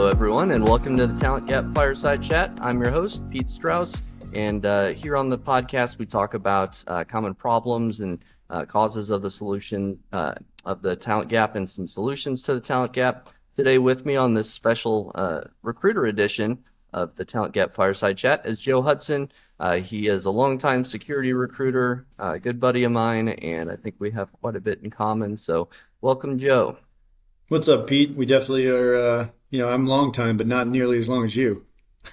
Hello, everyone, and welcome to the Talent Gap Fireside Chat. I'm your host, Pete Strauss, and here on the podcast, we talk about common problems and causes of the solution of the talent gap and some solutions to the talent gap. Today with me on this special recruiter edition of the Talent Gap Fireside Chat is Joe Hudson. He is a longtime security recruiter, a good buddy of mine, and I think we have quite a bit in common. So welcome, Joe. What's up, Pete? We definitely are, I'm long time, but not nearly as long as you.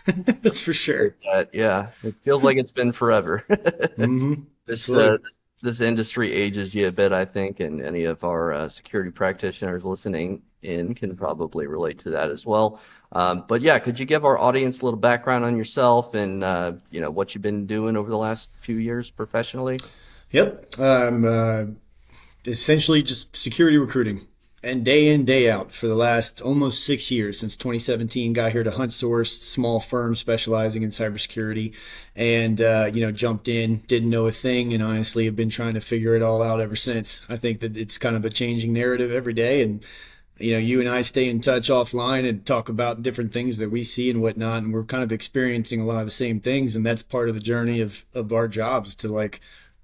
That's for sure. Yeah, it feels like it's been forever. This Absolutely. this industry ages you a bit, I think, and any of our security practitioners listening in can probably relate to that as well. But yeah, could you give our audience a little background on yourself and what you've been doing over the last few years professionally? Yep. Essentially just security recruiting and day in, day out for the last almost 6 years since 2017. Got here to Hunt Source, small firm specializing in cybersecurity, and jumped in, didn't know a thing, and honestly have been trying to figure it all out ever since. I think that it's kind of a changing narrative every day, and you and I stay in touch offline and talk about different things that we see and whatnot, and we're kind of experiencing a lot of the same things, and that's part of the journey of our jobs to like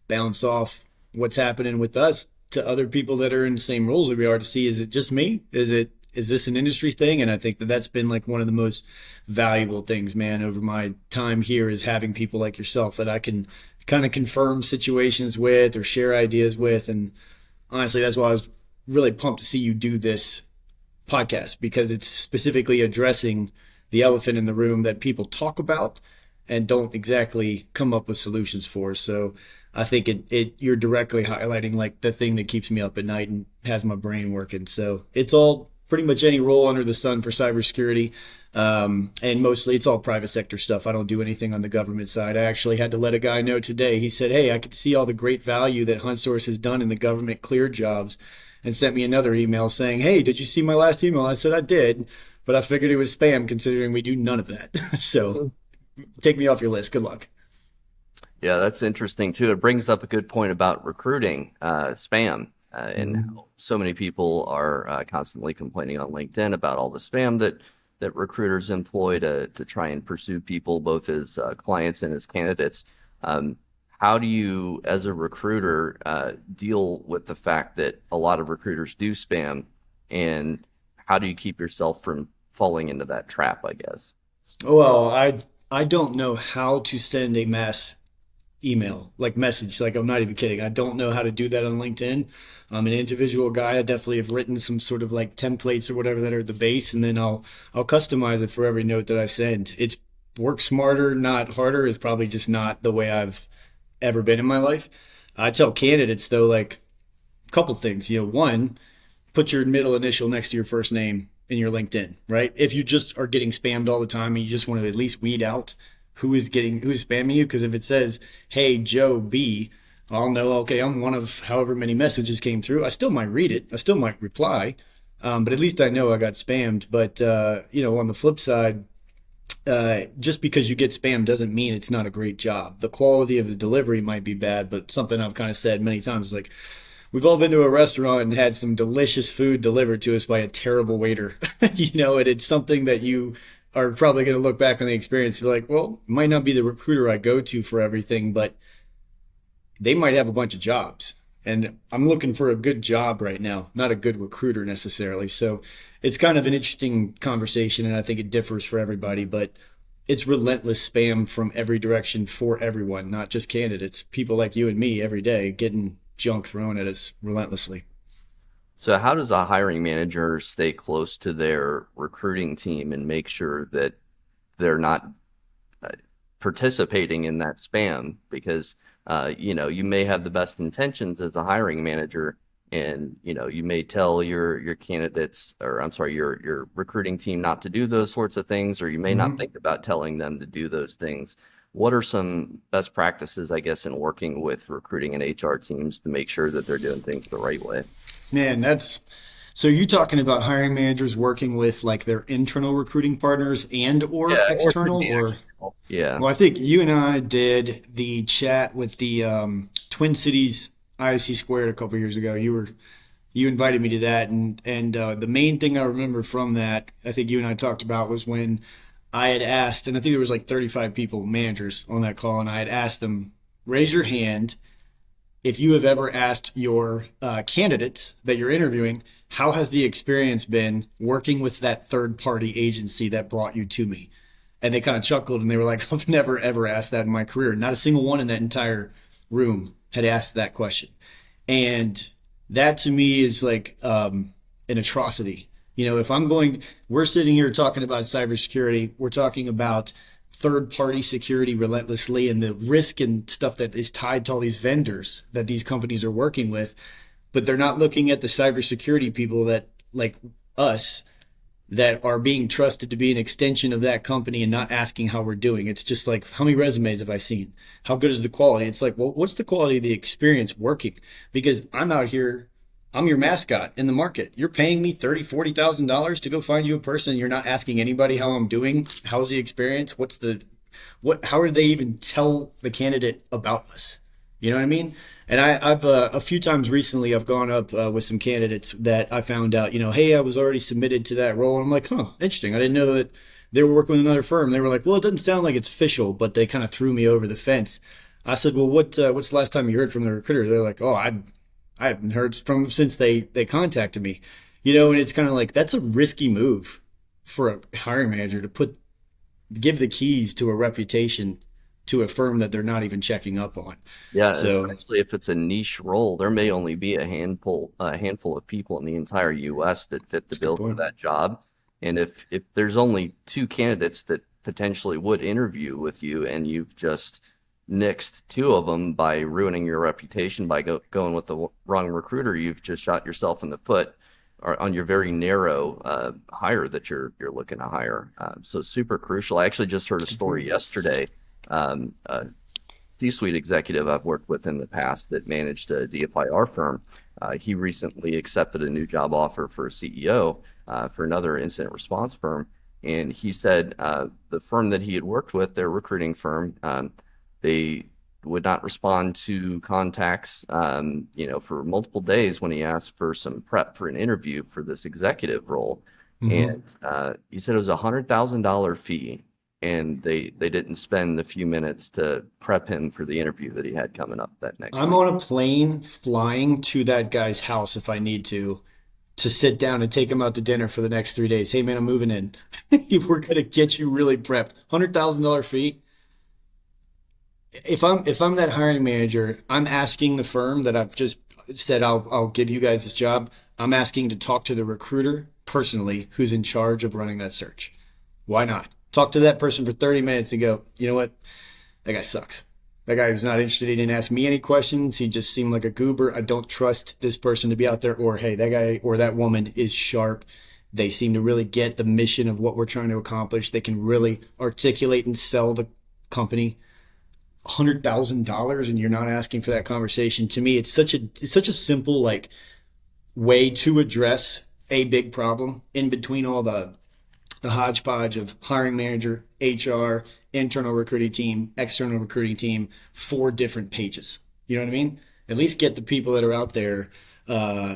bounce off what's happening with us to other people that are in the same roles that we are to see, is it just me? Is this an industry thing? And I think that that's been like one of the most valuable things, man, over my time here, is having people like yourself that I can kind of confirm situations with or share ideas with. And honestly, that's why I was really pumped to see you do this podcast, because it's specifically addressing the elephant in the room that people talk about and don't exactly come up with solutions for. So I think you're directly highlighting like the thing that keeps me up at night and has my brain working. So it's all pretty much any role under the sun for cybersecurity. And mostly it's all private sector stuff. I don't do anything on the government side. I actually had to let a guy know today. He said, "Hey, I could see all the great value that HuntSource has done in the government cleared jobs," and sent me another email saying, "Hey, did you see my last email?" I said, "I did, but I figured it was spam considering we do none of that." So take me off your list. Good luck. Yeah, that's interesting too. It brings up a good point about recruiting, spam, and Mhm. how so many people are constantly complaining on LinkedIn about all the spam that recruiters employ to try and pursue people, both as clients and as candidates. Um, how do you, as a recruiter, deal with the fact that a lot of recruiters do spam, and how do you keep yourself from falling into that trap, I guess? Well, I don't know how to send a mass email, like message. Like, I'm not even kidding. I don't know how to do that on LinkedIn. I'm an individual guy. I definitely have written some sort of like templates or whatever that are the base, and then I'll customize it for every note that I send. It's work smarter, not harder, is probably just not the way I've ever been in my life. I tell candidates though, like a couple things. One, put your middle initial next to your first name in your LinkedIn, right? If you just are getting spammed all the time and you just want to at least weed out who's spamming you, because if it says, "Hey, Joe B," I'll know, okay, I'm one of however many messages came through. I still might read it, I still might reply, but at least I know I got spammed. But on the flip side, just because you get spam doesn't mean it's not a great job. The quality of the delivery might be bad, but something I've kind of said many times is like, we've all been to a restaurant and had some delicious food delivered to us by a terrible waiter, and it's something that you are probably going to look back on the experience and be like, well, it might not be the recruiter I go to for everything, but they might have a bunch of jobs. And I'm looking for a good job right now, not a good recruiter necessarily. So it's kind of an interesting conversation, and I think it differs for everybody, but it's relentless spam from every direction for everyone, not just candidates. People like you and me every day getting junk thrown at us relentlessly. So how does a hiring manager stay close to their recruiting team and make sure that they're not uh, participating in that spam? Because you may have the best intentions as a hiring manager, and you may tell your candidates, or I'm sorry, your recruiting team not to do those sorts of things, or you may not Hmm. think about telling them to do those things. What are some best practices, I guess, in working with recruiting and HR teams to make sure that they're doing things the right way? Man, that's so you talking about hiring managers working with like their internal recruiting partners and or Yeah, or it could external, be or external. Yeah. well, I think you and I did the chat with the Twin Cities ISC Squared a couple years ago. You invited me to that, and the main thing I remember from that, I think you and I talked about, was when I had asked, and I think there was like 35 people, managers on that call, and I had asked them, raise your hand if you have ever asked your candidates that you're interviewing, how has the experience been working with that third party agency that brought you to me? And they kind of chuckled and they were like, I've never ever asked that in my career. Not a single one in that entire room had asked that question. And that to me is like an atrocity. You know, if I'm going, we're sitting here talking about cybersecurity, we're talking about third party security relentlessly and the risk and stuff that is tied to all these vendors that these companies are working with, but they're not looking at the cybersecurity people that, like us, that are being trusted to be an extension of that company and not asking how we're doing. It's just like, how many resumes have I seen? How good is the quality? It's like, well, what's the quality of the experience working? Because I'm out here, I'm your mascot in the market. You're paying me $30,000-$40,000 to go find you a person. And you're not asking anybody how I'm doing. How's the experience? How did they even tell the candidate about us? You know what I mean? And I've a few times recently, I've gone up with some candidates that I found out, hey, I was already submitted to that role. And I'm like, huh, interesting. I didn't know that they were working with another firm. They were like, well, it doesn't sound like it's official, but they kind of threw me over the fence. I said, well, what's the last time you heard from the recruiter? They're like, oh, I haven't heard from them since they contacted me. And it's kind of like, that's a risky move for a hiring manager to give the keys to a reputation to a firm that they're not even checking up on. Yeah, So especially if it's a niche role, there may only be a handful of people in the entire U.S. that fit the that's a good bill for point. that job. And if there's only two candidates that potentially would interview with you, and you've just nixed two of them by ruining your reputation by going with the wrong recruiter, you've just shot yourself in the foot or on your very narrow hire that you're looking to hire. So super crucial. I actually just heard a Good story point. yesterday. A C-suite executive I've worked with in the past that managed a DFIR firm. He recently accepted a new job offer for a CEO for another incident response firm. And he said the firm that he had worked with, their recruiting firm, they would not respond to contacts, for multiple days when he asked for some prep for an interview for this executive role. Hmm. And he said it was $100,000 fee, and they didn't spend the few minutes to prep him for the interview that he had coming up that next I'm week. on a plane flying to that guy's house if I need to sit down and take him out to dinner for the next 3 days. Hey man, I'm moving in. We're gonna get you really prepped. $100,000 fee. If I'm that hiring manager, I'm asking the firm that I've just said I'll give you guys this job. I'm asking to talk to the recruiter personally who's in charge of running that search. Why not? Talk to that person for 30 minutes and go, you know what? That guy sucks. That guy was not interested. He didn't ask me any questions. He just seemed like a goober. I don't trust this person to be out there. Or, hey, that guy or that woman is sharp. They seem to really get the mission of what we're trying to accomplish. They can really articulate and sell the company. $100,000 and you're not asking for that conversation. To me, it's such a simple like way to address a big problem in between all the hodgepodge of hiring manager, HR, internal recruiting team, external recruiting team, 4 different pages. You know what I mean? At least get the people that are out there uh,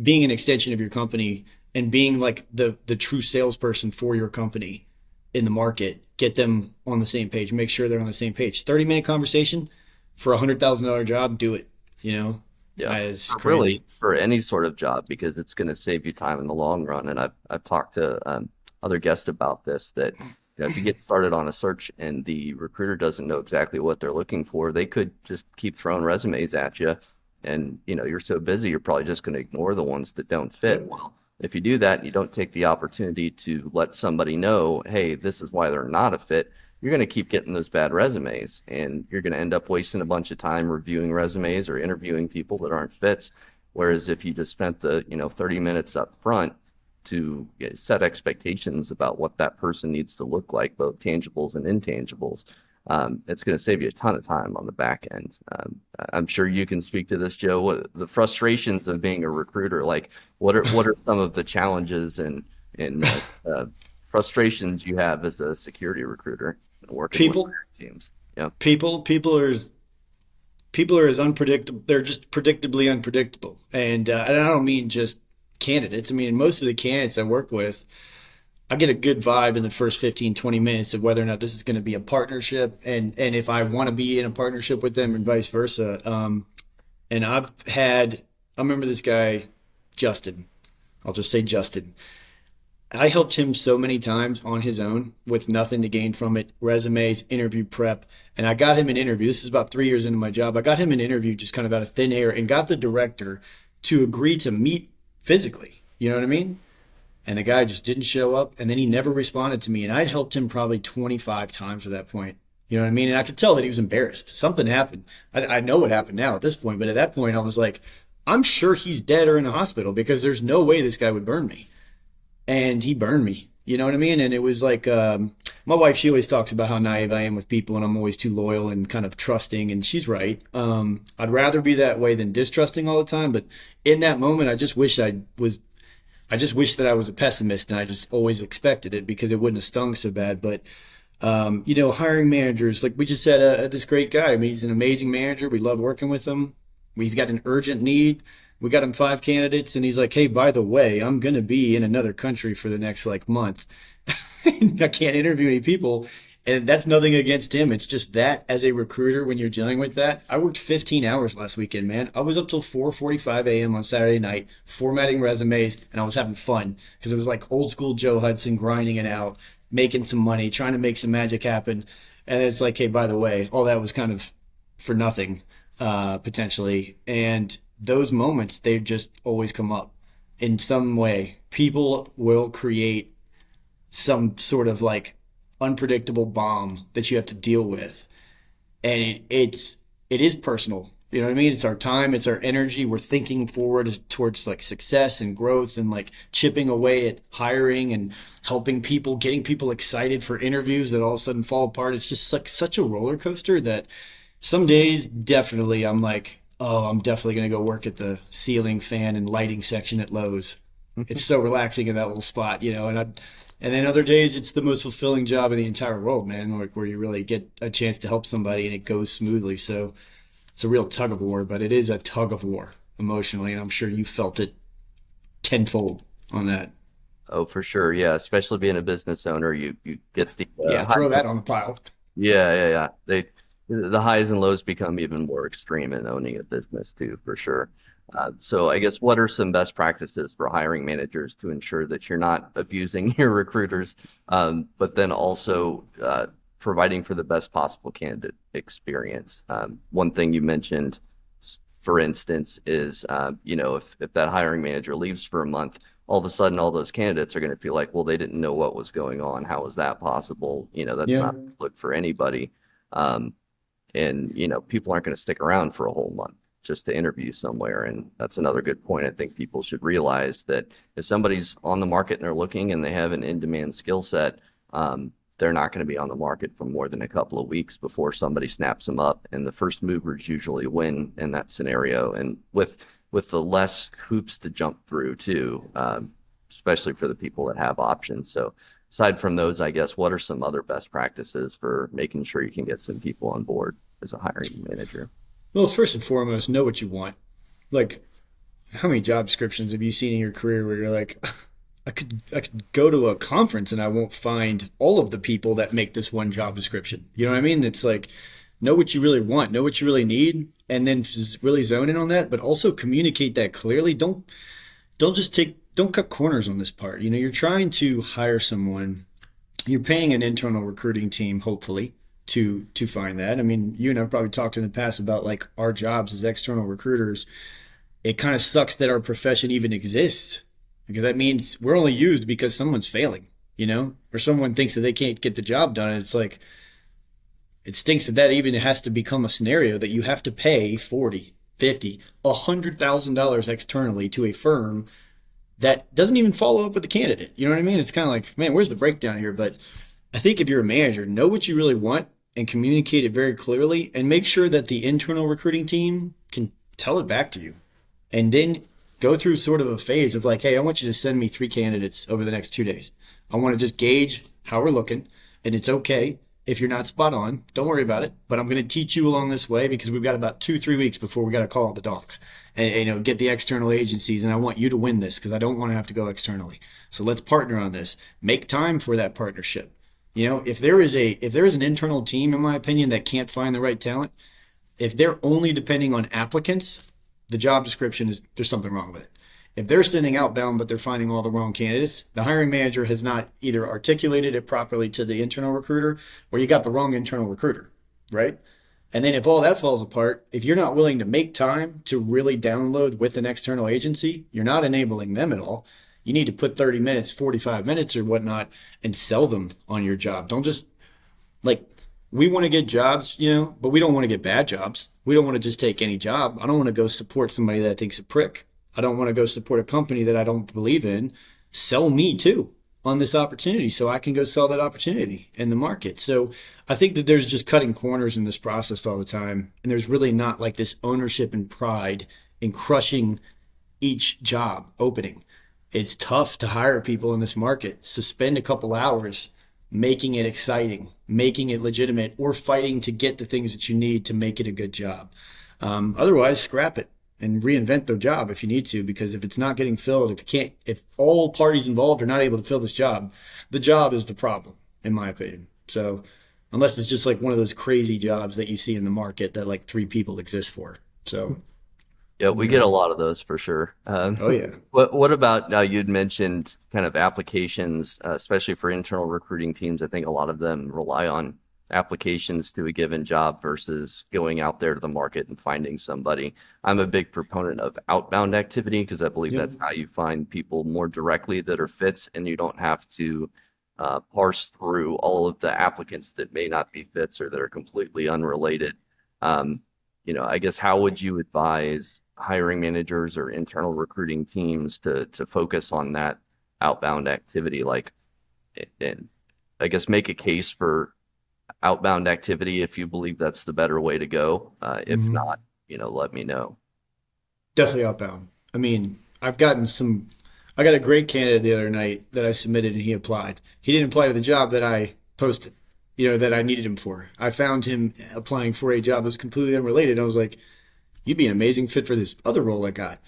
being an extension of your company and being like the true salesperson for your company in the market. Get them on the same page. Make sure they're on the same page. 30-minute conversation for $100,000 job. Do it. You know, Yeah, it's really crazy. for any sort of job, because it's going to save you time in the long run. And I've talked to other guests about this, that if you get started on a search and the recruiter doesn't know exactly what they're looking for, they could just keep throwing resumes at you, and you're so busy you're probably just going to ignore the ones that don't fit. Yep. Well, if you do that and you don't take the opportunity to let somebody know, hey, this is why they're not a fit, you're going to keep getting those bad resumes, and you're going to end up wasting a bunch of time reviewing resumes or interviewing people that aren't fits. Whereas if you just spent the 30 minutes up front to set expectations about what that person needs to look like, both tangibles and intangibles, it's going to save you a ton of time on the back end. I'm sure you can speak to this, Joe. What the frustrations of being a recruiter? Like, what are some of the challenges and frustrations you have as a security recruiter working with People, teams? Yeah. people are people are as unpredictable. They're just predictably unpredictable. And I don't mean just candidates. I mean, most of the candidates I work with, I get a good vibe in the first 15, 20 minutes of whether or not this is going to be a partnership and if I want to be in a partnership with them and vice versa. And I remember this guy, Justin. I'll just say Justin. I helped him so many times on his own with nothing to gain from it, resumes, interview prep. And I got him an interview. This is about 3 years into my job. I got him an interview just kind of out of thin air and got the director to agree to meet physically. You know what I mean? And the guy just didn't show up. And then he never responded to me. And I'd helped him probably 25 times at that point. You know what I mean? And I could tell that he was embarrassed. Something happened. I know what happened now at this point. But at that point, I was like, I'm sure he's dead or in a hospital because there's no way this guy would burn me. And he burned me. You know what I mean? And it was like, my wife, she always talks about how naive I am with people and I'm always too loyal and kind of trusting. And she's right. I'd rather be that way than distrusting all the time. But in that moment, I just wish that I was a pessimist and I just always expected it because it wouldn't have stung so bad. But, hiring managers, like we just said, this great guy. I mean, he's an amazing manager. We love working with him. He's got an urgent need. We got him 5 candidates and he's like, hey, by the way, I'm going to be in another country for the next month. I can't interview any people. And that's nothing against him. It's just that as a recruiter, when you're dealing with that, I worked 15 hours last weekend, man. I was up till 4:45 a.m. on Saturday night, formatting resumes, and I was having fun because it was like old school Joe Hudson grinding it out, making some money, trying to make some magic happen. And it's like, hey, by the way, all that was kind of for nothing, potentially. And those moments, they just always come up in some way. People will create some sort of unpredictable bomb that you have to deal with. And it is personal. You know what I mean? It's our time, it's our energy. We're thinking forward towards success and growth and chipping away at hiring and helping people, getting people excited for interviews that all of a sudden fall apart. It's just such a roller coaster that some days definitely I'm like, oh, I'm definitely going to go work at the ceiling fan and lighting section at Lowe's. It's so relaxing in that little spot, and then other days it's the most fulfilling job in the entire world, man, where you really get a chance to help somebody and it goes smoothly. So it's a real tug of war, but it is a tug of war emotionally, and I'm sure you felt it tenfold on that. Oh, for sure. Yeah. Especially being a business owner, you get the Yeah, throw that on the pile. yeah. The highs and lows become even more extreme in owning a business too, for sure. So I guess what are some best practices for hiring managers to ensure that you're not abusing your recruiters, but then also providing for the best possible candidate experience? One thing you mentioned, for instance, is if that hiring manager leaves for a month, all of a sudden all those candidates are going to feel like, well, they didn't know what was going on. How was that possible? That's Yeah. not good for anybody. And people aren't going to stick around for a whole month just to interview somewhere. And that's another good point. I think people should realize that if somebody's on the market and they're looking and they have an in-demand skill set, they're not going to be on the market for more than a couple of weeks before somebody snaps them up. And the first movers usually win in that scenario. And with the less hoops to jump through too, especially for the people that have options. So aside from those, I guess, what are some other best practices for making sure you can get some people on board as a hiring manager? Well, first and foremost, know what you want. How many job descriptions have you seen in your career where you're like, I could go to a conference and I won't find all of the people that make this one job description. You know what I mean? It's know what you really want, know what you really need, and then just really zone in on that, but also communicate that clearly. Don't cut corners on this part. You're trying to hire someone. You're paying an internal recruiting team, hopefully, to find that. I mean, you and I've probably talked in the past about our jobs as external recruiters. It kind of sucks that our profession even exists because that means we're only used because someone's failing, or someone thinks that they can't get the job done. And it's it stinks that even has to become a scenario that you have to pay $40, $50, $100,000 externally to a firm that doesn't even follow up with the candidate. You know what I mean? It's kind of man, where's the breakdown here? But I think if you're a manager, know what you really want and communicate it very clearly and make sure that the internal recruiting team can tell it back to you. And then go through sort of a phase of hey, I want you to send me 3 candidates over the next 2 days. I want to just gauge how we're looking, and it's okay. If you're not spot on, don't worry about it. But I'm going to teach you along this way because we've got about 2-3 weeks before we got to call out the dogs and get the external agencies. And I want you to win this because I don't want to have to go externally. So let's partner on this. Make time for that partnership. If there is an internal team, in my opinion, that can't find the right talent, if they're only depending on applicants, the job description there's something wrong with it. If they're sending outbound but they're finding all the wrong candidates, the hiring manager has not either articulated it properly to the internal recruiter, or you got the wrong internal recruiter, right? And then if all that falls apart, if you're not willing to make time to really download with an external agency, you're not enabling them at all. You need to put 30 minutes, 45 minutes or whatnot and sell them on your job. Don't just we want to get jobs, but we don't want to get bad jobs. We don't want to just take any job. I don't want to go support somebody that I think's a prick. I don't want to go support a company that I don't believe in. Sell me too on this opportunity so I can go sell that opportunity in the market. So I think that there's just cutting corners in this process all the time. And there's really not like this ownership and pride in crushing each job opening. It's tough to hire people in this market. So spend a couple hours making it exciting, making it legitimate, or fighting to get the things that you need to make it a good job. Otherwise, scrap it and reinvent the job if you need to, because if it's not getting filled, if all parties involved are not able to fill this job, the job is the problem, in my opinion. So unless it's just like one of those crazy jobs that you see in the market that like 3 people exist for. So Yeah, we get a lot of those for sure. oh yeah. What about now? You'd mentioned kind of applications, especially for internal recruiting teams. I think a lot of them rely on applications to a given job versus going out there to the market and finding somebody. I'm a big proponent of outbound activity because I believe Yep. that's how you find people more directly that are fits, and you don't have to parse through all of the applicants that may not be fits or that are completely unrelated. I guess how would you advise hiring managers or internal recruiting teams to focus on that outbound activity? And I guess make a case for outbound activity if you believe that's the better way to go. If Mhm. not, let me know. Definitely outbound. I mean, I got a great candidate the other night that I submitted and he applied. He didn't apply to the job that I posted, that I needed him for. I found him applying for a job that was completely unrelated. I was like, you'd be an amazing fit for this other role I got.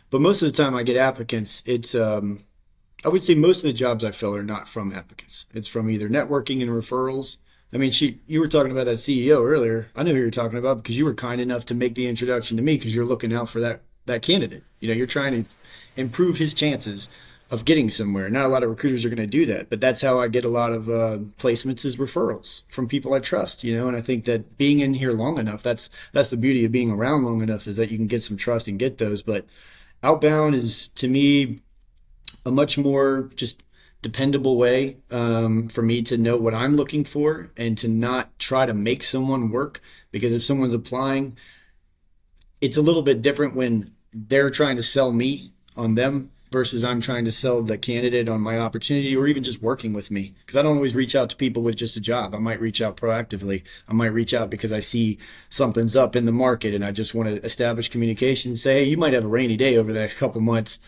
But most of the time I get applicants, I would say most of the jobs I fill are not from applicants. It's from either networking and referrals. I mean, you were talking about that CEO earlier. I knew who you were talking about because you were kind enough to make the introduction to me because you're looking out for that candidate. You're trying to improve his chances of getting somewhere. Not a lot of recruiters are going to do that, but that's how I get a lot of placements is referrals from people I trust. And I think that being in here long enough, that's the beauty of being around long enough is that you can get some trust and get those. But outbound is to me a much more just dependable way for me to know what I'm looking for and to not try to make someone work, because if someone's applying, it's a little bit different when they're trying to sell me on them versus I'm trying to sell the candidate on my opportunity or even just working with me. Because I don't always reach out to people with just a job. I might reach out proactively. I might reach out because I see something's up in the market and I just want to establish communication and say, hey, you might have a rainy day over the next couple months,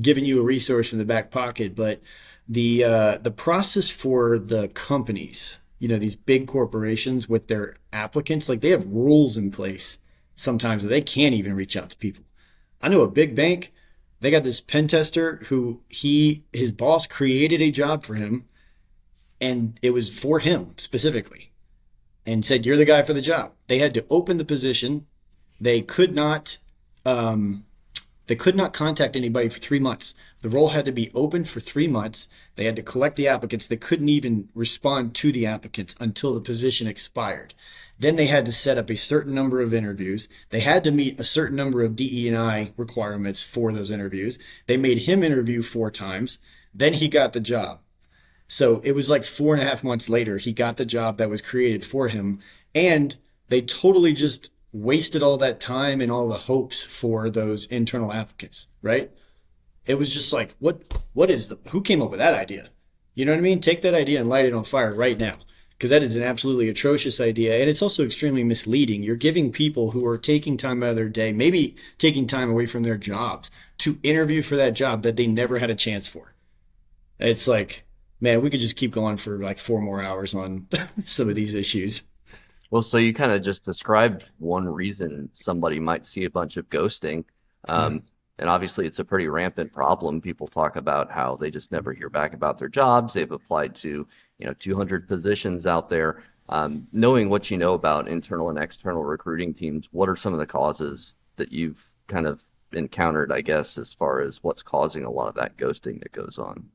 giving you a resource in the back pocket. But the process for the companies, these big corporations with their applicants, like they have rules in place sometimes that they can't even reach out to people. I know a big bank, they got this pen tester who his boss created a job for him and it was for him specifically and said, you're the guy for the job. They had to open the position. They could not contact anybody for 3 months. The role had to be open for 3 months. They had to collect the applicants. They couldn't even respond to the applicants until the position expired. Then they had to set up a certain number of interviews. They had to meet a certain number of DE&I requirements for those interviews. They made him interview 4 times. Then he got the job. So it was like 4.5 months later, he got the job that was created for him. And they totally just wasted all that time and all the hopes for those internal applicants, right? It was just like, who came up with that idea? You know what I mean? Take that idea and light it on fire right now, because that is an absolutely atrocious idea. And it's also extremely misleading. You're giving people who are taking time out of their day, maybe taking time away from their jobs, to interview for that job that they never had a chance for. It's like, Man, we could just keep going for like 4 more hours on some of these issues. Well, so you kind of just described one reason somebody might see a bunch of ghosting. Yeah. Um, and obviously, it's a pretty rampant problem. People talk about how they just never hear back about their jobs. They've applied to, 200 positions out there. Knowing what you know about internal and external recruiting teams, what are some of the causes that you've kind of encountered, I guess, as far as what's causing a lot of that ghosting that goes on?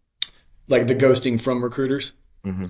Like the ghosting from recruiters. Hmm.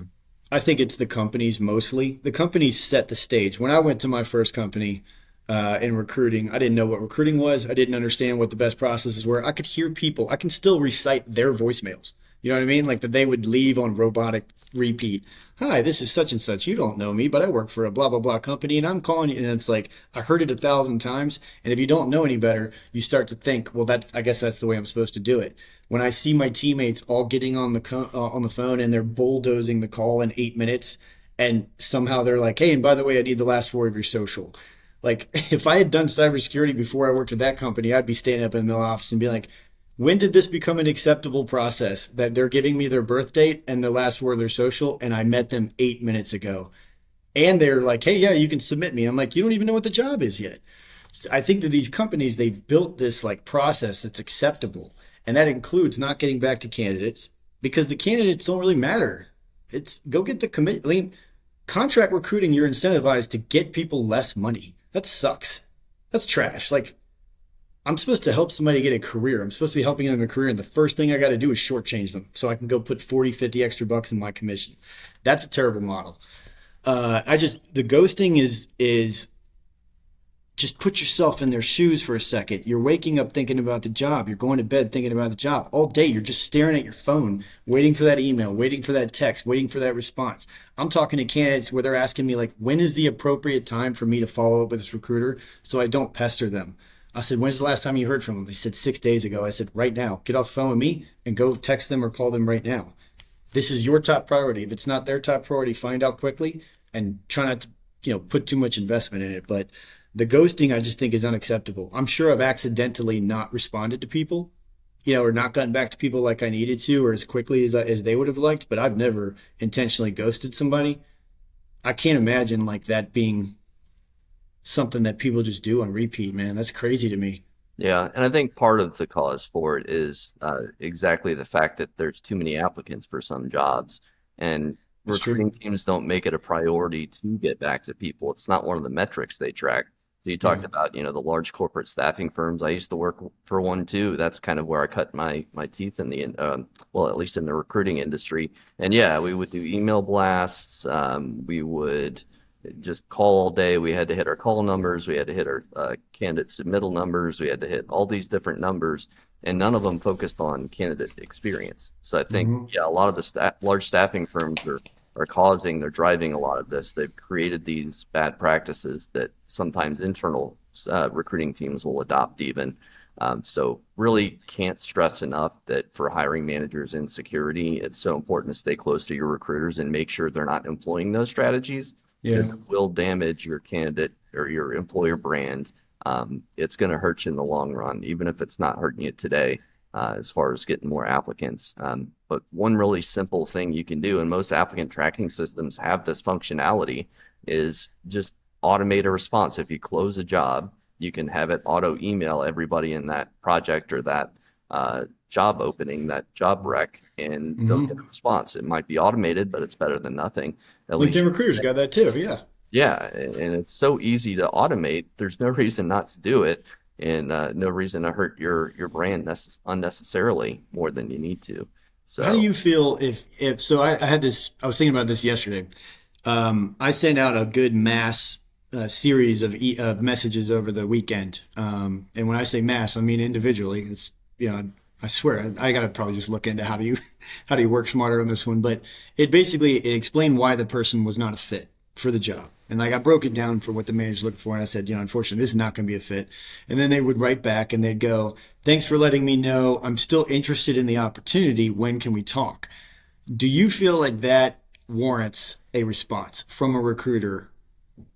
I think it's the companies mostly. The companies set the stage. When I went to my first company in recruiting, I didn't know what recruiting was. I didn't understand what the best processes were. I could hear people. I can still recite their voicemails. You know what I mean? Like that they would leave on robotic repeat. Hi, this is such and such. You don't know me, but I work for a blah blah blah company, and I'm calling you. And it's like I heard it 1,000 times. And if you don't know any better, you start to think, well, that I guess that's the way I'm supposed to do it. When I see my teammates all getting on the phone and they're bulldozing the call in 8 minutes, and somehow they're like, "Hey, and by the way, I need the last four of your social." Like, if I had done cybersecurity before I worked at that company, I'd be standing up in the office and be like, "When did this become an acceptable process that they're giving me their birth date and the last word of their social, and I met them 8 minutes ago?" And they're like, "Hey, yeah, you can submit me." I'm like, "You don't even know what the job is yet." I think that these companies, they've built this like process that's acceptable. And that includes not getting back to candidates because the candidates don't really matter. It's go get the commit. I mean, contract recruiting, you're incentivized to get people less money. That sucks. That's trash. Like, I'm supposed to help somebody get a career. I'm supposed to be helping them in a career. And the first thing I got to do is shortchange them so I can go put 40, 50 extra bucks in my commission. That's a terrible model. The ghosting is just put yourself in their shoes for a second. You're waking up thinking about the job. You're going to bed thinking about the job. All day, you're just staring at your phone, waiting for that email, waiting for that text, waiting for that response. I'm talking to candidates where they're asking me, like, when is the appropriate time for me to follow up with this recruiter so I don't pester them? I said, when's the last time you heard from them? They said 6 days ago. I said, right now. Get off the phone with me and go text them or call them right now. This is your top priority. If it's not their top priority, find out quickly and try not to, put too much investment in it. But the ghosting I just think is unacceptable. I'm sure I've accidentally not responded to people, or not gotten back to people like I needed to or as quickly as they would have liked, but I've never intentionally ghosted somebody. I can't imagine like that being something that people just do on repeat, man. That's crazy to me. Yeah, and I think part of the cause for it is exactly the fact that there's too many applicants for some jobs, and That's true. recruiting teams don't make it a priority to get back to people. It's not one of the metrics they track. So you Yeah. talked about, the large corporate staffing firms. I used to work for one too. That's kind of where I cut my teeth in well, at least in the recruiting industry. And yeah, we would do email blasts. We would just call all day. We had to hit our call numbers. We had to hit our candidate submittal numbers. We had to hit all these different numbers, and none of them focused on candidate experience. So I think, Hmm. yeah, a lot of the large staffing firms they're driving a lot of this. They've created these bad practices that sometimes internal recruiting teams will adopt even. So really can't stress enough that for hiring managers in security, it's so important to stay close to your recruiters and make sure they're not employing those strategies Yeah. because it will damage your candidate or your employer brand. It's going to hurt you in the long run, even if it's not hurting you today, as far as getting more applicants. But one really simple thing you can do, and most applicant tracking systems have this functionality, is just automate a response. If you close a job, you can have it auto email everybody in that project or that job opening, that job rec, and they'll get a Hmm. response. It might be automated, but it's better than nothing. At least LinkedIn recruiters got that too. Yeah. yeah, and it's so easy to automate. There's no reason not to do it, and no reason to hurt your brand unnecessarily more than you need to. How do So, you feel if so? I had this. I was thinking about this yesterday. I sent out a good mass series of messages over the weekend, and when I say mass, I mean individually. It's I swear I got to probably just look into how do you how do you work smarter on this one. But it explained why the person was not a fit for the job, and like I broke it down for what the manager looked for, and I said, unfortunately, this is not going to be a fit. And then they would write back and they'd go, "Thanks for letting me know. I'm still interested in the opportunity. When can we talk?" Do you feel like that warrants a response from a recruiter?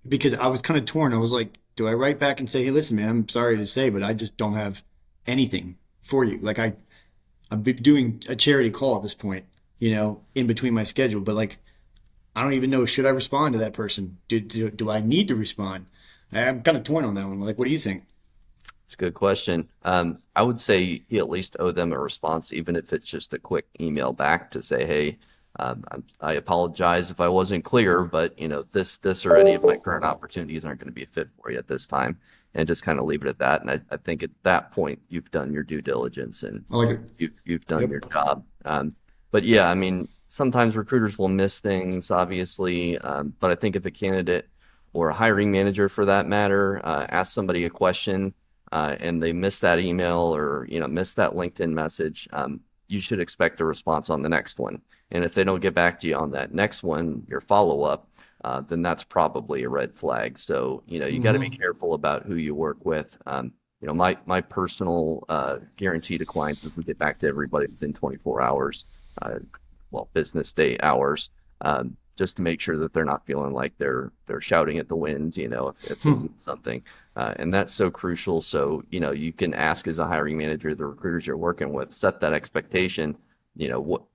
Because I was kind of torn. I was like, do I write back and say, "Hey, listen, man, I'm sorry to say, but I just don't have anything for you." Like I'm doing a charity call at this point. in between my schedule. But like, I don't even know, should I respond to that person? Do I need to respond? I'm kind of torn on that one. Like, what do you think? It's a good question. I would say you at least owe them a response, even if it's just a quick email back to say, "Hey, I apologize if I wasn't clear, but this, or any of my current opportunities aren't going to be a fit for you at this time," and just kind of leave it at that. And I think at that point, you've done your due diligence and I like it. you've done your Yep. job. But yeah, I mean, sometimes recruiters will miss things, obviously. But I think if a candidate or a hiring manager, for that matter, asks somebody a question and they miss that email or miss that LinkedIn message, you should expect a response on the next one. And if they don't get back to you on that next one, your follow up, then that's probably a red flag. So you got to be Hmm. careful about who you work with. My personal guarantee to clients is we get back to everybody within 24 hours, uh, well, business day hours, just to make sure that they're not feeling like they're shouting at the wind, if they need something. And that's so crucial. So, you can ask as a hiring manager, the recruiters you're working with, set that expectation,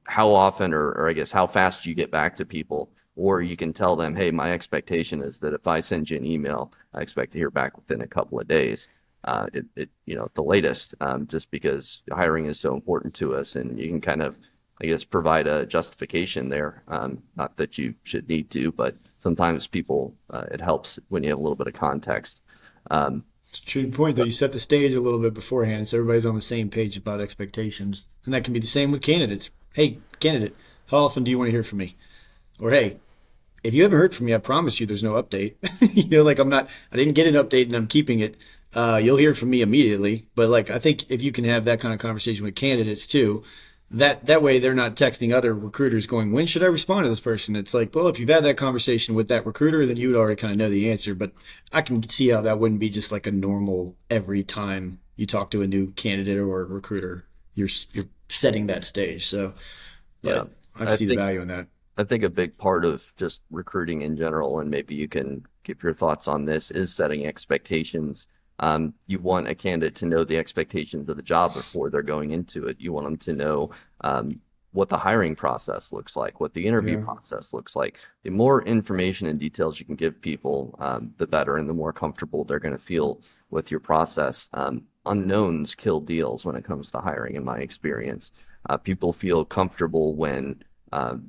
how often, or I guess how fast you get back to people. Or you can tell them, hey, my expectation is that if I send you an email, I expect to hear back within a couple of days. At the latest, just because hiring is so important to us, and you can kind of, I guess, provide a justification there. Not that you should need to, but sometimes people, it helps when you have a little bit of context. Um, It's a true point, though. You set the stage a little bit beforehand, so everybody's on the same page about expectations. And that can be the same with candidates. Hey, candidate, how often do you want to hear from me? Or hey, if you haven't heard from me, I promise you there's no update. Like I didn't get an update and I'm keeping it. You'll hear from me immediately. But like, I think if you can have that kind of conversation with candidates too, that way they're not texting other recruiters going, when should I respond to this person? It's like, well, if you've had that conversation with that recruiter, then you would already kind of know the answer. But I can see how that wouldn't be just like a normal every time you talk to a new candidate or a recruiter. You're setting that stage. So, yeah, but I I see the think value in that. I think a big part of just recruiting in general, and maybe you can give your thoughts on this, is setting expectations. You want a candidate to know the expectations of the job before they're going into it. You want them to know what the hiring process looks like, what the interview Yeah. process looks like. The more information and details you can give people, the better, and the more comfortable they're going to feel with your process. Unknowns kill deals when it comes to hiring, in my experience. People feel comfortable when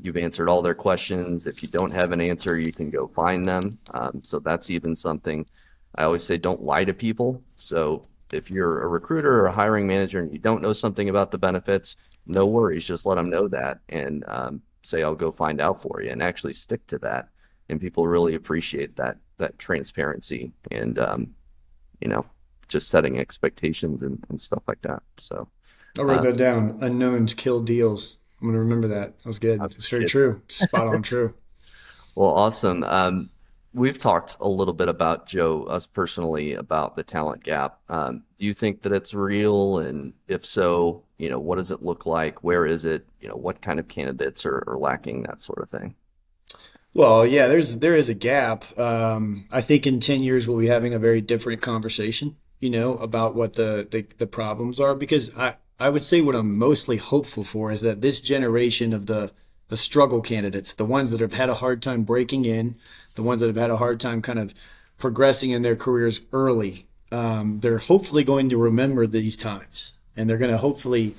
you've answered all their questions. If you don't have an answer, you can go find them. So that's even something I always say, don't lie to people. So if you're a recruiter or a hiring manager and you don't know something about the benefits, no worries. Just let them know that and say, I'll go find out for you, and actually stick to that. And people really appreciate that transparency and you know, just setting expectations and stuff like that. So I wrote uh, that down. Unknowns kill deals. I'm going to remember that. That was I good. It's very appreciate true. Spot on true. Well, awesome. We've talked a little bit about Joe, us personally, about the talent gap. Do you think that it's real? And if so, what does it look like? Where is it? What kind of candidates are lacking, that sort of thing? Well, yeah, there is a gap. I think in 10 years we'll be having a very different conversation, about what the problems are because I would say what I'm mostly hopeful for is that this generation of the struggle candidates, the ones that have had a hard time breaking in, the ones that have had a hard time kind of progressing in their careers early, they're hopefully going to remember these times and they're going to hopefully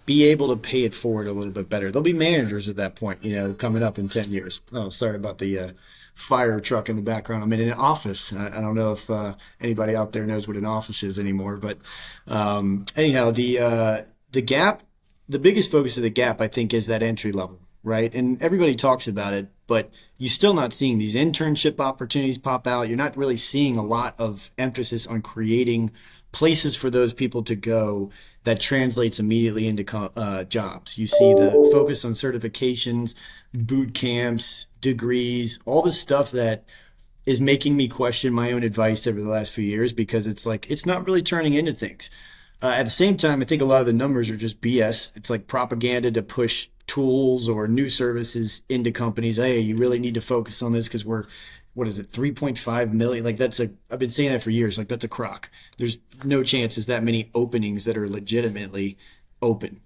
be able to pay it forward a little bit better. They'll be managers at that point, coming up in 10 years. Oh, sorry about the fire truck in the background. I'm in an office. I don't know if anybody out there knows what an office is anymore, but anyhow, the gap, the biggest focus of the gap, I think, is that entry level, right? And everybody talks about it, but you're still not seeing these internship opportunities pop out. You're not really seeing a lot of emphasis on creating places for those people to go that translates immediately into jobs. You see the focus on certifications, boot camps, degrees, all this stuff that is making me question my own advice over the last few years because it's like it's not really turning into things. At the same time, I think a lot of the numbers are just BS. It's like propaganda to push tools or new services into companies. Hey, you really need to focus on this because what is it, 3.5 million? Like I've been saying that for years. Like that's a crock. There's no chance there's that many openings that are legitimately open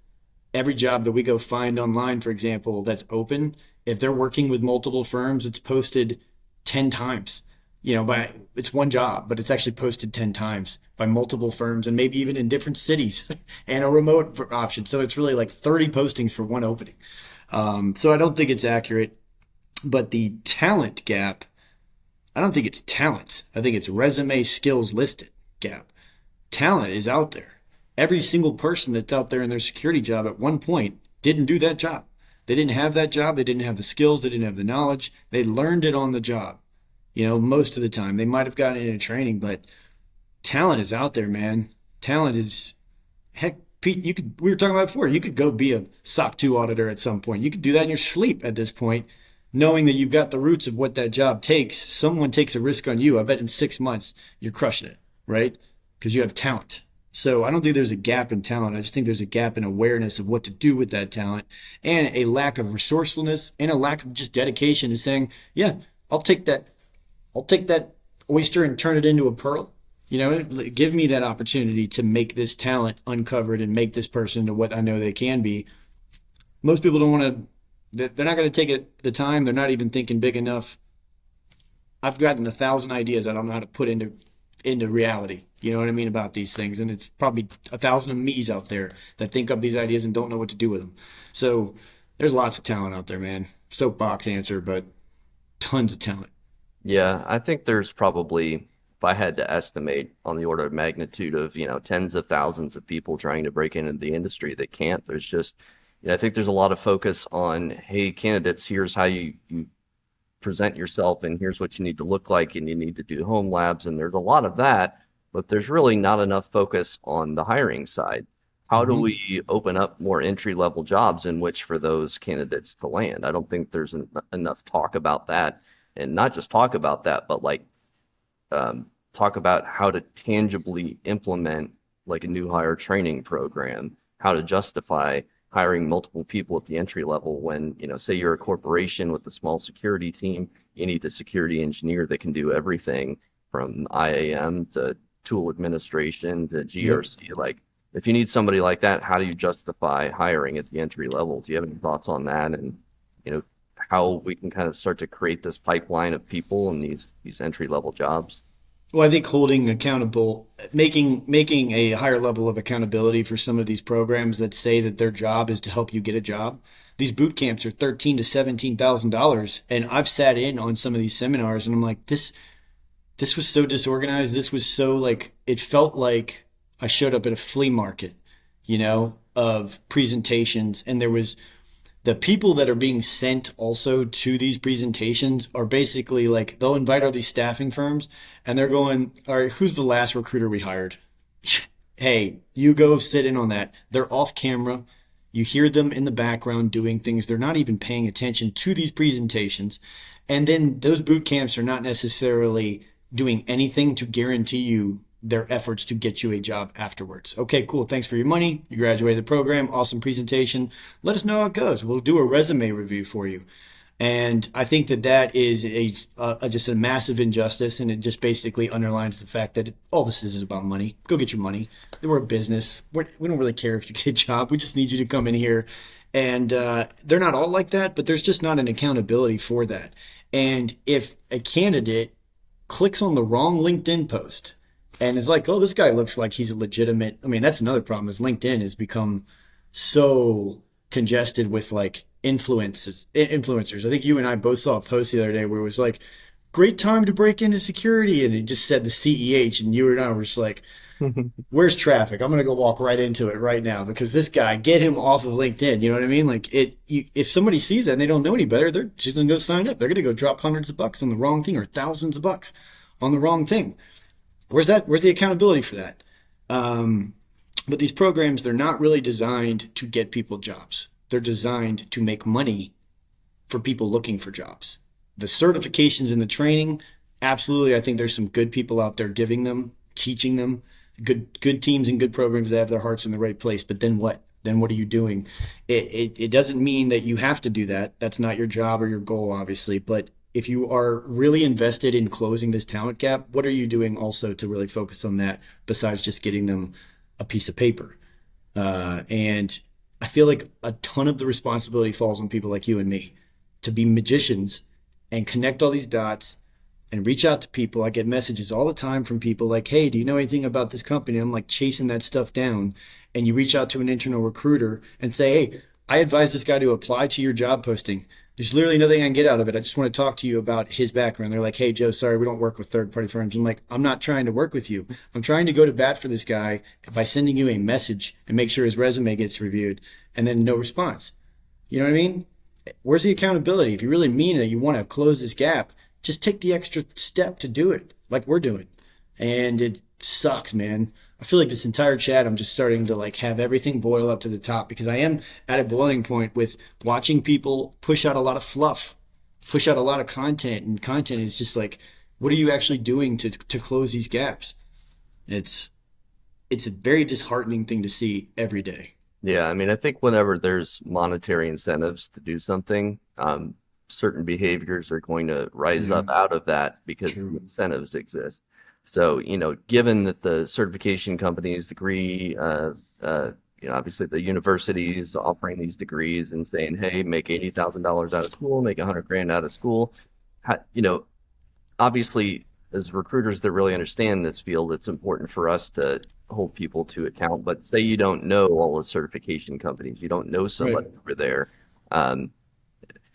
every job that we go find online, for example, that's open, if they're working with multiple firms, it's posted 10 times. It's one job, but it's actually posted 10 times by multiple firms and maybe even in different cities and a remote option. So it's really like 30 postings for one opening. So I don't think it's accurate. But the talent gap, I don't think it's talent. I think it's resume skills listed gap. Talent is out there. Every single person that's out there in their security job at one point didn't do that job. They didn't have that job. They didn't have the skills. They didn't have the knowledge. They learned it on the job. Most of the time. They might have gotten into training, but talent is out there, man. Talent is, heck, Pete, we were talking about before, you could go be a SOC 2 auditor at some point. You could do that in your sleep at this point, knowing that you've got the roots of what that job takes. Someone takes a risk on you. I bet in 6 months, you're crushing it, right? Because you have talent. So I don't think there's a gap in talent. I just think there's a gap in awareness of what to do with that talent and a lack of resourcefulness and a lack of just dedication to saying, yeah, I'll take that oyster and turn it into a pearl. Give me that opportunity to make this talent uncovered and make this person into what I know they can be. Most people don't want to, they're not going to take it the time. They're not even thinking big enough. I've gotten 1,000 ideas I don't know how to put into reality. You know what I mean about these things. And it's probably 1,000 of me's out there that think of these ideas and don't know what to do with them. So there's lots of talent out there, man. Soapbox answer, but tons of talent. Yeah, I think there's probably, if I had to estimate, on the order of magnitude of, tens of thousands of people trying to break into the industry that can't. There's just, I think there's a lot of focus on, hey, candidates, here's how you present yourself, and here's what you need to look like, and you need to do home labs, and there's a lot of that, but there's really not enough focus on the hiring side. How do we open up more entry-level jobs in which for those candidates to land? I don't think there's enough talk about that, and not just talk about that, but talk about how to tangibly implement like a new hire training program, how to justify hiring multiple people at the entry level when, say you're a corporation with a small security team, you need a security engineer that can do everything from IAM to tool administration to GRC. Yep. Like, if you need somebody like that, how do you justify hiring at the entry level? Do you have any thoughts on that? And, how we can kind of start to create this pipeline of people in these entry level jobs? Well, I think holding accountable, making a higher level of accountability for some of these programs that say that their job is to help you get a job. These boot camps are $13,000 to $17,000, and I've sat in on some of these seminars, and I'm like, this was so disorganized. This was so it felt like I showed up at a flea market, of presentations, and there was. The people that are being sent also to these presentations are basically they'll invite all these staffing firms and they're going, all right, who's the last recruiter we hired? Hey, you go sit in on that. They're off camera. You hear them in the background doing things. They're not even paying attention to these presentations. And then those boot camps are not necessarily doing anything to guarantee you their efforts to get you a job afterwards. Okay, cool. Thanks for your money. You graduated the program. Awesome presentation. Let us know how it goes. We'll do a resume review for you. And I think that is just a massive injustice, and it just basically underlines the fact that all this is about money. Go get your money. We're a business. We don't really care if you get a job. We just need you to come in here. And they're not all like that, but there's just not an accountability for that. And if a candidate clicks on the wrong LinkedIn post, and it's like, oh, this guy looks like he's a legitimate. I mean, that's another problem is LinkedIn has become so congested with influencers. I think you and I both saw a post the other day where it was like, great time to break into security. And it just said the CEH, and you and I were just like, where's traffic? I'm going to go walk right into it right now because this guy, get him off of LinkedIn. You know what I mean? If somebody sees that and they don't know any better, they're just going to go sign up. They're going to go drop hundreds of bucks on the wrong thing or thousands of bucks on the wrong thing. Where's the accountability for that? But these programs, they're not really designed to get people jobs. They're designed to make money for people looking for jobs. The certifications and the training, absolutely, I think there's some good people out there giving them, teaching them, good teams and good programs that have their hearts in the right place. But then what? Then what are you doing? It doesn't mean that you have to do that. That's not your job or your goal, obviously. But if you are really invested in closing this talent gap, what are you doing also to really focus on that besides just getting them a piece of paper? And I feel like a ton of the responsibility falls on people like you and me to be magicians and connect all these dots and reach out to people. I get messages all the time from people like, hey, do you know anything about this company? I'm like chasing that stuff down. And you reach out to an internal recruiter and say, hey, I advise this guy to apply to your job posting. There's literally nothing I can get out of it. I just want to talk to you about his background. They're like, hey, Joe, sorry, we don't work with third party firms. I'm like, I'm not trying to work with you. I'm trying to go to bat for this guy by sending you a message and make sure his resume gets reviewed and then no response. You know what I mean? Where's the accountability? If you really mean that you want to close this gap, just take the extra step to do it like we're doing. And it sucks, man. I feel like this entire chat, I'm just starting to like have everything boil up to the top because I am at a boiling point with watching people push out a lot of fluff, push out a lot of content, and content is just like, what are you actually doing to close these gaps? It's a very disheartening thing to see every day. Yeah, I mean, I think whenever there's monetary incentives to do something, certain behaviors are going to rise Yeah, up out of that because the true. incentives exist. So, given that the certification companies uh, obviously the universities offering these degrees and saying, hey, make $80,000 out of school, make 100 grand out of school, ha- you know, obviously, as recruiters that really understand this field, it's important for us to hold people to account. But say you don't know all the certification companies, you don't know Right. somebody over there. Um,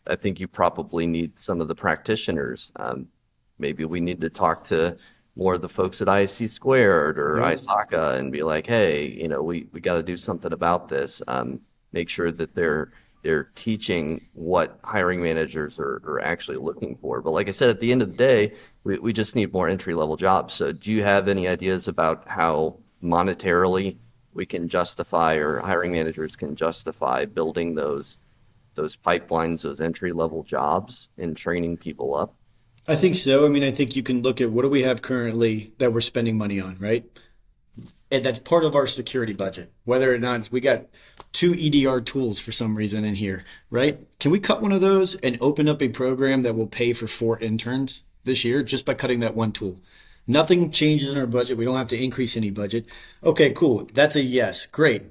I think you probably need some of the practitioners. Maybe we need to talk to more of the folks at ISC Squared or Yeah. ISACA and be like, hey, we got to do something about this. Make sure that they're teaching what hiring managers are actually looking for. But like I said, at the end of the day, we just need more entry level jobs. So do you have any ideas about how monetarily we can justify or hiring managers can justify building those pipelines, those entry level jobs and training people up? I think so. I mean, I think you can look at what do we have currently that we're spending money on, right? And that's part of our security budget. Whether or not we got two EDR tools for some reason in here, right? Can we cut one of those and open up a program that will pay for 4 interns this year just by cutting that one tool? Nothing changes in our budget. We don't have to increase any budget. Okay, cool. That's a yes. Great.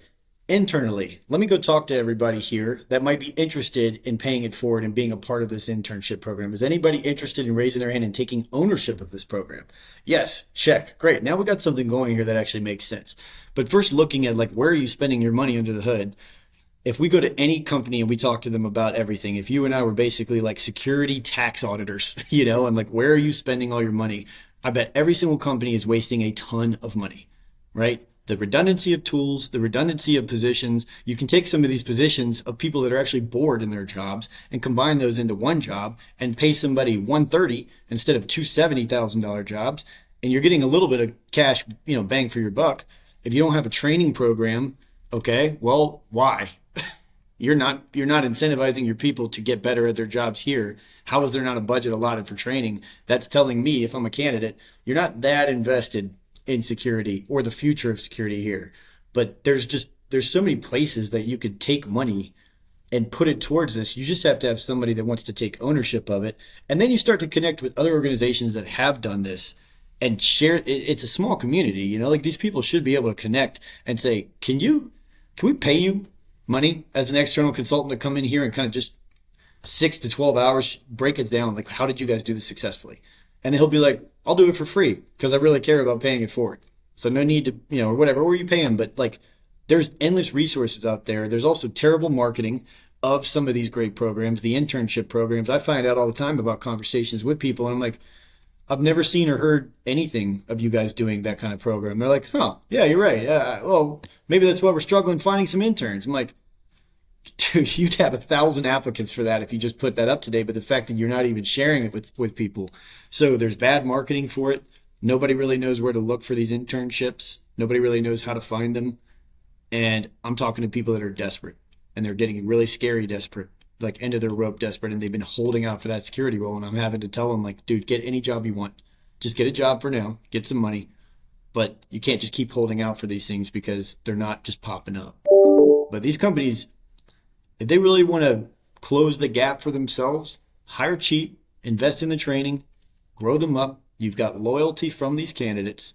Internally, let me go talk to everybody here that might be interested in paying it forward and being a part of this internship program. Is anybody interested in raising their hand and taking ownership of this program? Yes, check. Great. Now we got something going here that actually makes sense. But first, looking at like where are you spending your money under the hood? If we go to any company and we talk to them about everything, if you and I were basically like security tax auditors, and like where are you spending all your money? I bet every single company is wasting a ton of money, right? The redundancy of tools, the redundancy of positions. You can take some of these positions of people that are actually bored in their jobs and combine those into one job and pay somebody 130 instead of $270,000 jobs, and you're getting a little bit of cash, bang for your buck. If you don't have a training program, okay, well, why? You're not incentivizing your people to get better at their jobs here. How is there not a budget allotted for training? That's telling me, if I'm a candidate, you're not that invested in security or the future of security here. But there's so many places that you could take money and put it towards this. You just have to have somebody that wants to take ownership of it. And then you start to connect with other organizations that have done this and share. It's a small community, like these people should be able to connect and say, can we pay you money as an external consultant to come in here and kind of just 6 to 12 hours, break it down. Like, how did you guys do this successfully? And then he'll be like, I'll do it for free because I really care about paying it forward. So no need to, or whatever, or you pay him. But like, there's endless resources out there. There's also terrible marketing of some of these great programs, the internship programs. I find out all the time about conversations with people, and I'm like, I've never seen or heard anything of you guys doing that kind of program. They're like, huh, yeah, you're right. Well, maybe that's why we're struggling finding some interns. I'm like, dude, you'd have 1,000 applicants for that if you just put that up today. But the fact that you're not even sharing it with people, so there's bad marketing for it. Nobody really knows where to look for these internships. Nobody really knows how to find them. And I'm talking to people that are desperate, and they're getting really scary desperate, like end of their rope desperate, and they've been holding out for that security role. And I'm having to tell them, like, dude, get any job you want. Just get a job for now, get some money, but you can't just keep holding out for these things because they're not just popping up. But these companies, if they really want to close the gap for themselves, hire cheap, invest in the training, grow them up. You've got loyalty from these candidates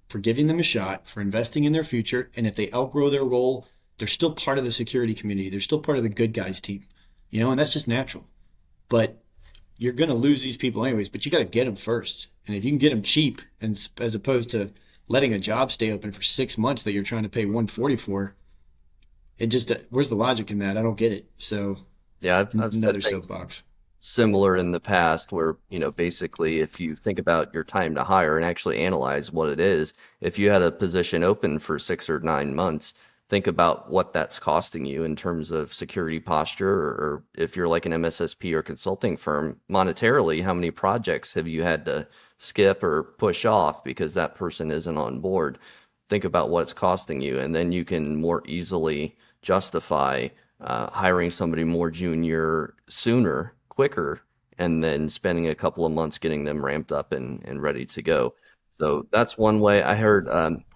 for giving them a shot, for investing in their future. And if they outgrow their role, they're still part of the security community. They're still part of the good guys team, and that's just natural. But you're going to lose these people anyways, but you got to get them first. And if you can get them cheap, and as opposed to letting a job stay open for 6 months that you're trying to pay 140 for, it just, where's the logic in that? I don't get it. So Yeah, I've another said things soapbox. similar in the past where, basically if you think about your time to hire and actually analyze what it is, if you had a position open for 6 or 9 months, think about what that's costing you in terms of security posture, or if you're like an MSSP or consulting firm, monetarily, how many projects have you had to skip or push off because that person isn't on board? Think about what it's costing you, and then you can more easily justify hiring somebody more junior sooner, quicker, and then spending a couple of months getting them ramped up and ready to go. So that's one way. I heard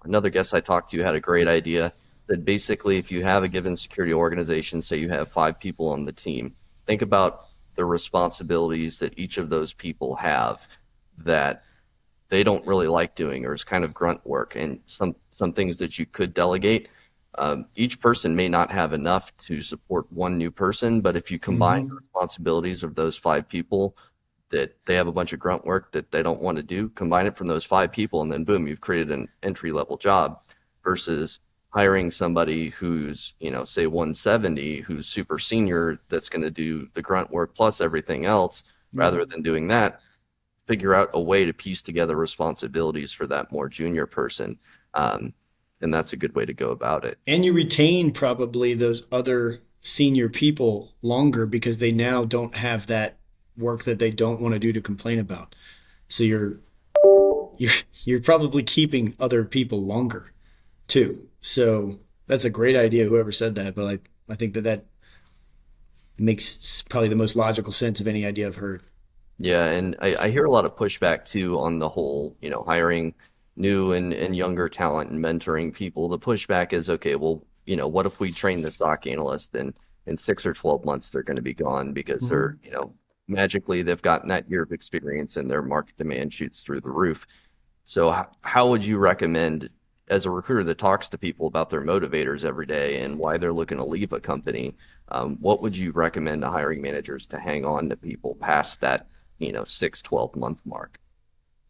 another guest I talked to had a great idea that basically if you have a given security organization, say you have 5 people on the team, think about the responsibilities that each of those people have that they don't really like doing, or is kind of grunt work, and some things that you could delegate. Each person may not have enough to support one new person, but if you combine the Hmm. responsibilities of those 5 people, that they have a bunch of grunt work that they don't want to do, combine it from those 5 people, and then boom, you've created an entry level job versus hiring somebody who's, say 170, who's super senior, that's going to do the grunt work plus everything else. Yeah. Rather than doing that, figure out a way to piece together responsibilities for that more junior person. Um, and that's a good way to go about it. And you retain probably those other senior people longer because they now don't have that work that they don't want to do to complain about. So you're you're probably keeping other people longer too. So that's a great idea, whoever said that. But I think that makes probably the most logical sense of any idea I've heard. Yeah, and I hear a lot of pushback too on the whole, hiring new and younger talent and mentoring people. The pushback is, okay, well, what if we train the stock analyst and in 6 or 12 months they're going to be gone because they're, Hmm. magically they've gotten that year of experience and their market demand shoots through the roof. So how would you recommend, as a recruiter that talks to people about their motivators every day and why they're looking to leave a company, what would you recommend to hiring managers to hang on to people past that, 6, 12 month mark?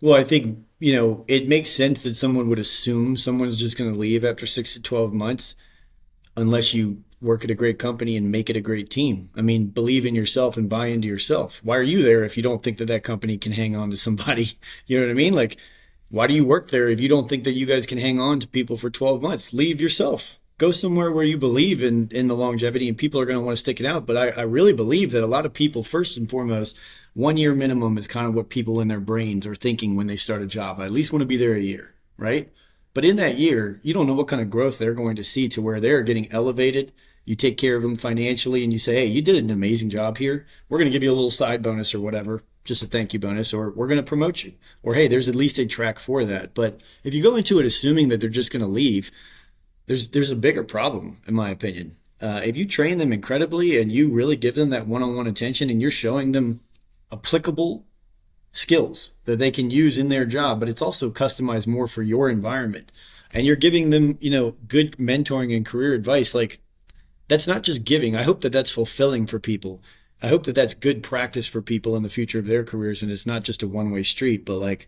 Well, I think, it makes sense that someone would assume someone's just going to leave after 6 to 12 months unless you work at a great company and make it a great team. I mean, believe in yourself and buy into yourself. Why are you there if you don't think that that company can hang on to somebody? You know what I mean? Like, why do you work there if you don't think that you guys can hang on to people for 12 months? Leave yourself. Go somewhere where you believe in the longevity and people are going to want to stick it out. But I really believe that a lot of people, first and foremost, 1 year minimum is kind of what people in their brains are thinking when they start a job. I at least want to be there a year, right? But in that year, you don't know what kind of growth they're going to see to where they're getting elevated. You take care of them financially and you say, hey, you did an amazing job here. We're going to give you a little side bonus or whatever, just a thank you bonus, or we're going to promote you. Or hey, there's at least a track for that. But if you go into it assuming that they're just going to leave, there's a bigger problem, in my opinion. If you train them incredibly and you really give them that one-on-one attention and you're showing them applicable skills that they can use in their job, but it's also customized more for your environment. And you're giving them, good mentoring and career advice. Like, that's not just giving. I hope that that's fulfilling for people. I hope that that's good practice for people in the future of their careers. And it's not just a one-way street, but like,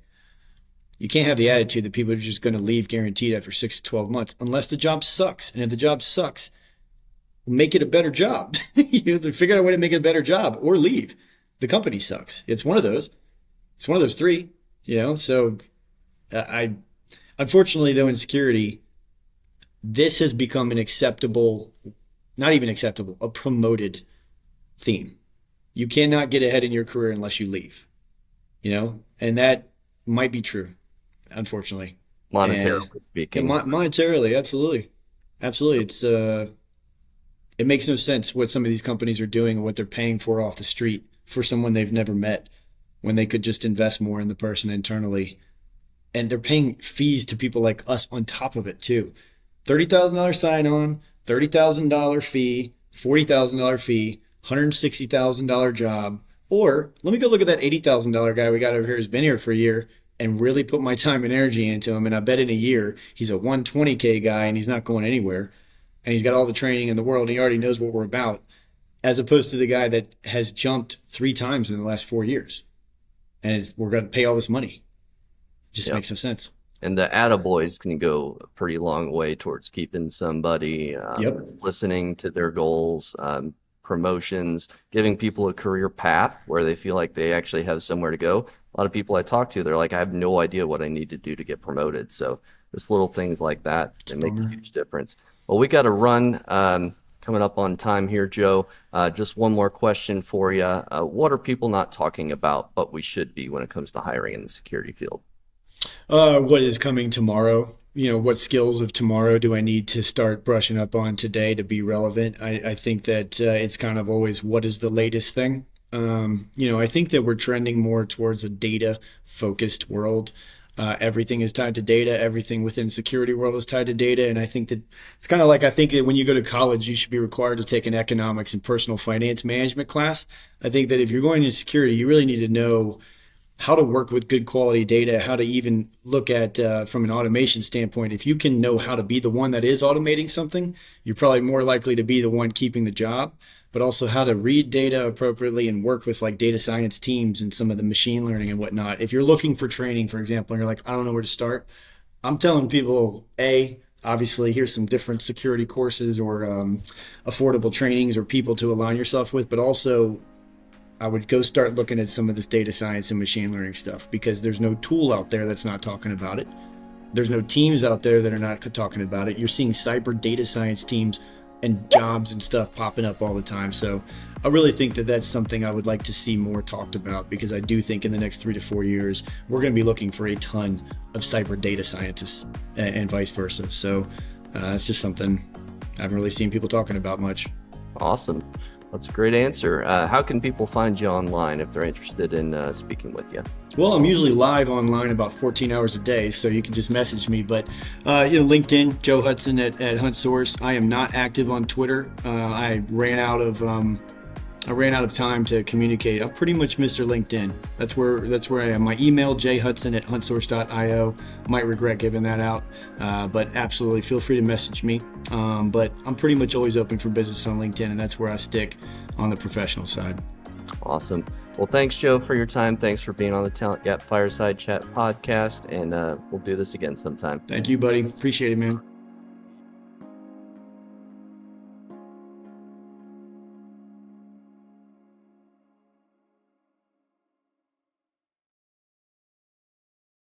you can't have the attitude that people are just going to leave guaranteed after 6 to 12 months unless the job sucks. And if the job sucks, make it a better job. Figure out a way to make it a better job or leave. The company sucks. It's one of those. It's one of those three, So I, unfortunately, though, in security, this has become an acceptable, not even acceptable, a promoted theme. You cannot get ahead in your career unless you leave, and that might be true, unfortunately. And Monetarily speaking. monetarily, absolutely, absolutely, it makes no sense what some of these companies are doing and what they're paying for off the street for someone they've never met when they could just invest more in the person internally. And they're paying fees to people like us on top of it too. $30,000 sign on, $30,000 fee, $40,000 fee, $160,000 job. Or let me go look at that $80,000 guy we got over here who's been here for a year and really put my time and energy into him. And I bet in a year he's a 120K guy and he's not going anywhere. and he's got all the training in the world, and he already knows what we're about, as opposed to the guy that has jumped 3 times in the last 4 years, and we're going to pay all this money. It just makes no sense. And the attaboys can go a pretty long way towards keeping somebody, listening to their goals, promotions, giving people a career path where they feel like they actually have somewhere to go. A lot of people I talk to, they're like, I have no idea what I need to do to get promoted. So just little things like that make a huge difference. Well, we got to run. Coming up on time here, Joe. Just one more question for you. What are people not talking about, but we should be when it comes to hiring in the security field? What is coming tomorrow? What skills of tomorrow do I need to start brushing up on today to be relevant? I think that it's kind of always what is the latest thing. I think that we're trending more towards a data-focused world. Everything is tied to data. Everything within security world is tied to data. And I think that it's kind of like, I think that when you go to college, you should be required to take an economics and personal finance management class. I think that if you're going into security, you really need to know how to work with good quality data, how to even look at from an automation standpoint. If you can know how to be the one that is automating something, you're probably more likely to be the one keeping the job, but also how to read data appropriately and work with like data science teams and some of the machine learning and whatnot. If you're looking for training, for example, and you're like, I don't know where to start, I'm telling people, obviously, here's some different security courses or affordable trainings or people to align yourself with, but also I would go start looking at some of this data science and machine learning stuff, because there's no tool out there that's not talking about it. There's no teams out there that are not talking about it. You're seeing cyber data science teams and jobs and stuff popping up all the time. So I really think that that's something I would like to see more talked about, because I do think in the next 3 to 4 years, we're going to be looking for a ton of cyber data scientists and vice versa. So it's just something I haven't really seen people talking about much. Awesome. That's a great answer. How can people find you online if they're interested in speaking with you? Well, I'm usually live online about 14 hours a day, so you can just message me. But LinkedIn, Joe Hudson at HuntSource. I am not active on Twitter. I ran out of time to communicate. I'm pretty much Mr. LinkedIn. That's where I am. My email, jhudson@huntsource.io. Might regret giving that out, but absolutely feel free to message me. But I'm pretty much always open for business on LinkedIn, and that's where I stick on the professional side. Awesome. Well, thanks, Joe, for your time. Thanks for being on the Talent Gap Fireside Chat podcast, and we'll do this again sometime. Thank you, buddy. Appreciate it, man.